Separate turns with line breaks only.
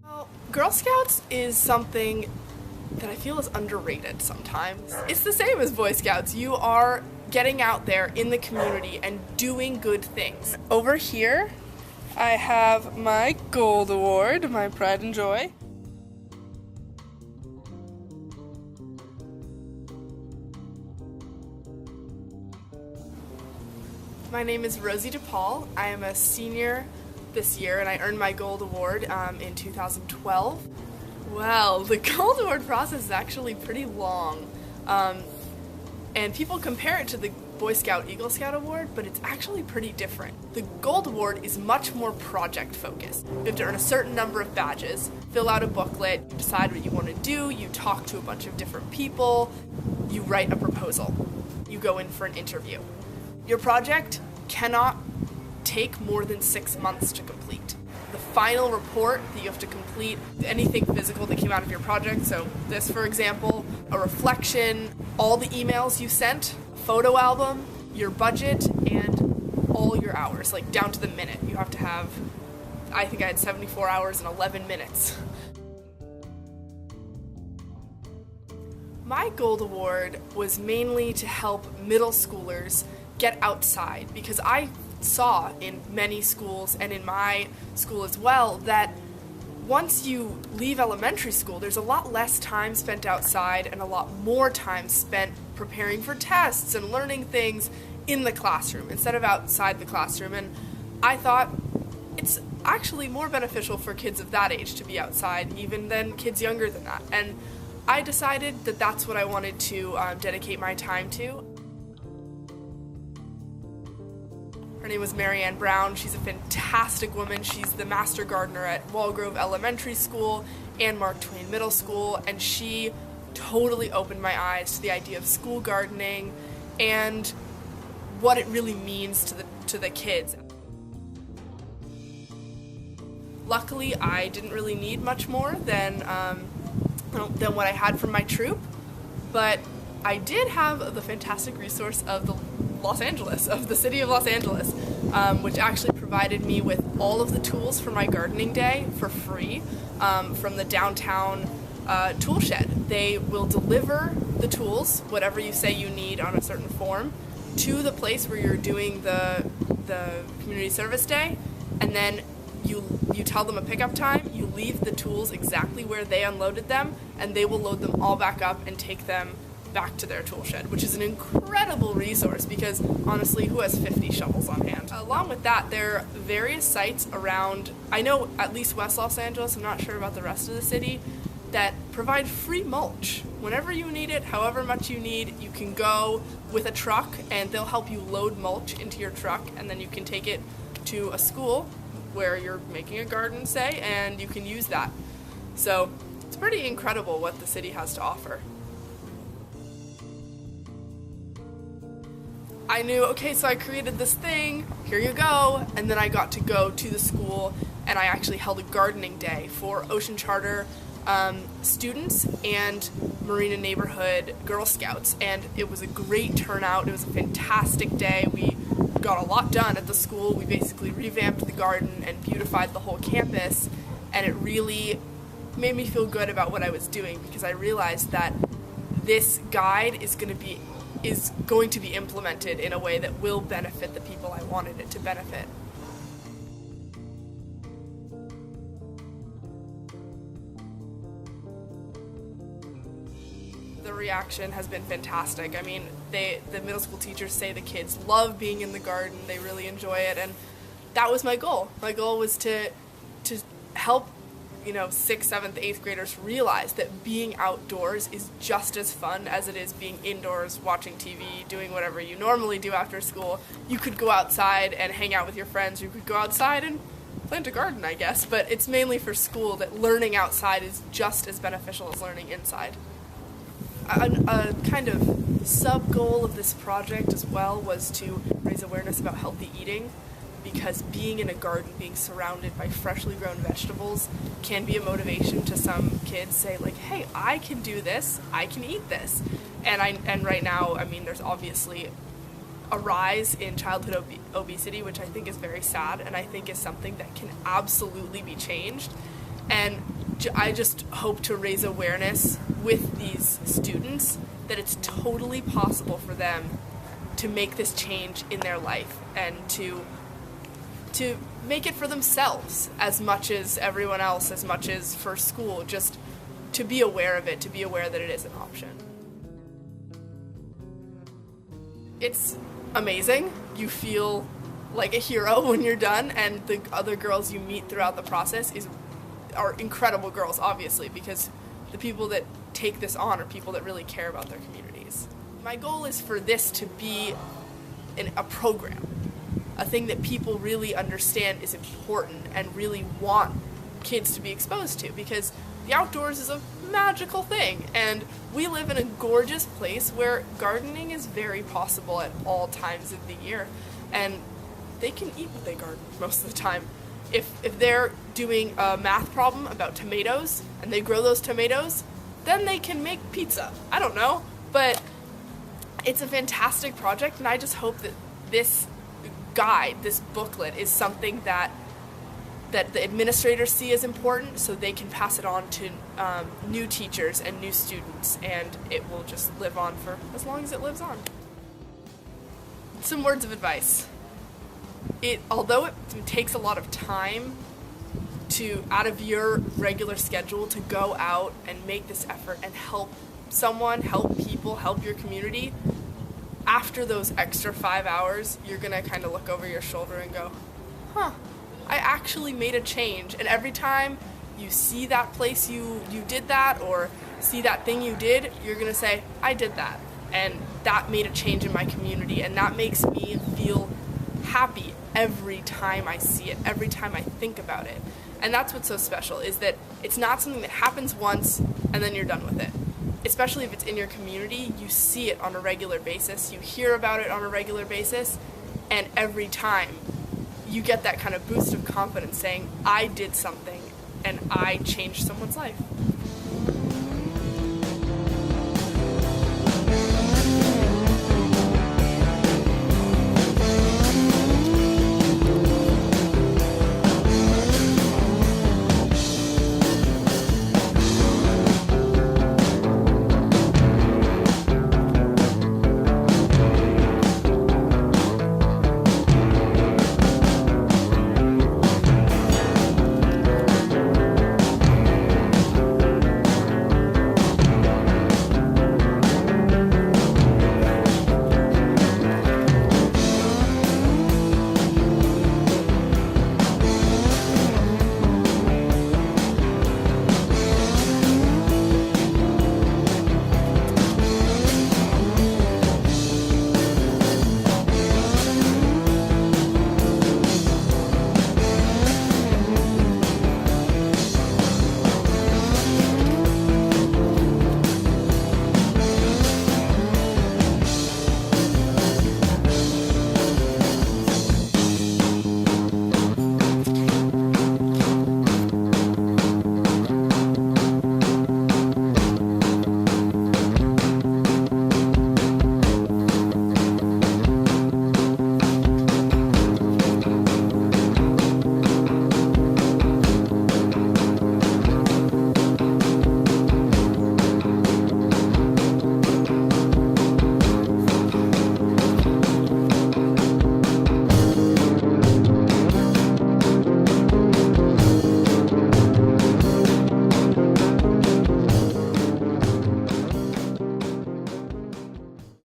Well, Girl Scouts is something that I feel is underrated sometimes. It's the same as Boy Scouts. You are getting out there in the community and doing good things. Over here, I have my Gold Award, my pride and joy. My name is Rosy DePaul. I am a senior this year, and I earned my Gold Award in 2012. Well, the Gold Award process is actually pretty long, and people compare it to the Boy Scout Eagle Scout Award, but it's actually pretty different. The Gold Award is much more project focused. You have to earn a certain number of badges, fill out a booklet, you decide what you want to do, you talk to a bunch of different people, you write a proposal, you go in for an interview. Your project cannot take more than 6 months to complete. The final report that you have to complete, anything physical that came out of your project, so this, for example, a reflection, all the emails you sent, photo album, your budget, and all your hours, like down to the minute. You have to have, I think I had 74 hours and 11 minutes. My Gold Award was mainly to help middle schoolers get outside, because I saw in many schools and in my school as well that once you leave elementary school, there's a lot less time spent outside and a lot more time spent preparing for tests and learning things in the classroom instead of outside the classroom. And I thought it's actually more beneficial for kids of that age to be outside even than kids younger than that. And I decided that that's what I wanted to dedicate my time to. Her name was Marianne Brown. She's a fantastic woman. She's the master gardener at Wallgrove Elementary School and Mark Twain Middle School, and she totally opened my eyes to the idea of school gardening and what it really means to the kids. Luckily, I didn't really need much more than what I had from my troop, but I did have the fantastic resource of the city of Los Angeles, which actually provided me with all of the tools for my gardening day for free from the downtown tool shed. They will deliver the tools, whatever you say you need on a certain form, to the place where you're doing the community service day, and then you tell them a pickup time, you leave the tools exactly where they unloaded them, and they will load them all back up and take them back to their tool shed, which is an incredible resource because honestly, who has 50 shovels on hand? Along with that, there are various sites around, I know at least West Los Angeles, I'm not sure about the rest of the city, that provide free mulch. Whenever you need it, however much you need, you can go with a truck and they'll help you load mulch into your truck, and then you can take it to a school where you're making a garden, say, and you can use that. So it's pretty incredible what the city has to offer. I knew, okay, so I created this thing, here you go, and then I got to go to the school and I actually held a gardening day for Ocean Charter students and Marina Neighborhood Girl Scouts, and it was a great turnout. It was a fantastic day. We got a lot done at the school. We basically revamped the garden and beautified the whole campus, and it really made me feel good about what I was doing because I realized that this guide is going to be implemented in a way that will benefit the people I wanted it to benefit. The reaction has been fantastic. I mean, the middle school teachers say the kids love being in the garden, they really enjoy it, and that was my goal. My goal was to help 6th, 7th, 8th graders realize that being outdoors is just as fun as it is being indoors, watching TV, doing whatever you normally do after school. You could go outside and hang out with your friends, you could go outside and plant a garden, I guess, but it's mainly for school that learning outside is just as beneficial as learning inside. A kind of sub-goal of this project as well was to raise awareness about healthy eating, because being in a garden, being surrounded by freshly grown vegetables can be a motivation to some kids say like, hey, I can do this, I can eat this. And right now, I mean, there's obviously a rise in childhood obesity, which I think is very sad, and I think is something that can absolutely be changed. And I just hope to raise awareness with these students that it's totally possible for them to make this change in their life and to make it for themselves as much as everyone else, as much as for school, just to be aware of it, to be aware that it is an option. It's amazing. You feel like a hero when you're done, and the other girls you meet throughout the process are incredible girls, obviously, because the people that take this on are people that really care about their communities. My goal is for this to be a program, a thing that people really understand is important and really want kids to be exposed to, because the outdoors is a magical thing, and we live in a gorgeous place where gardening is very possible at all times of the year, and they can eat what they garden most of the time. If they're doing a math problem about tomatoes and they grow those tomatoes, then they can make pizza. I don't know, but it's a fantastic project, and I just hope that this guide, this booklet, is something that the administrators see as important, so they can pass it on to new teachers and new students, and it will just live on for as long as it lives on. Some words of advice. Although it takes a lot of time out of your regular schedule to go out and make this effort and help someone, help people, help your community, after those extra 5 hours, you're gonna kind of look over your shoulder and go, I actually made a change. And every time you see that place you did that, or see that thing you did, you're gonna say, I did that, and that made a change in my community, and that makes me feel happy every time I see it, every time I think about it. And that's what's so special, is that it's not something that happens once and then you're done with it. Especially if it's in your community, you see it on a regular basis, you hear about it on a regular basis, and every time you get that kind of boost of confidence saying, I did something and I changed someone's life.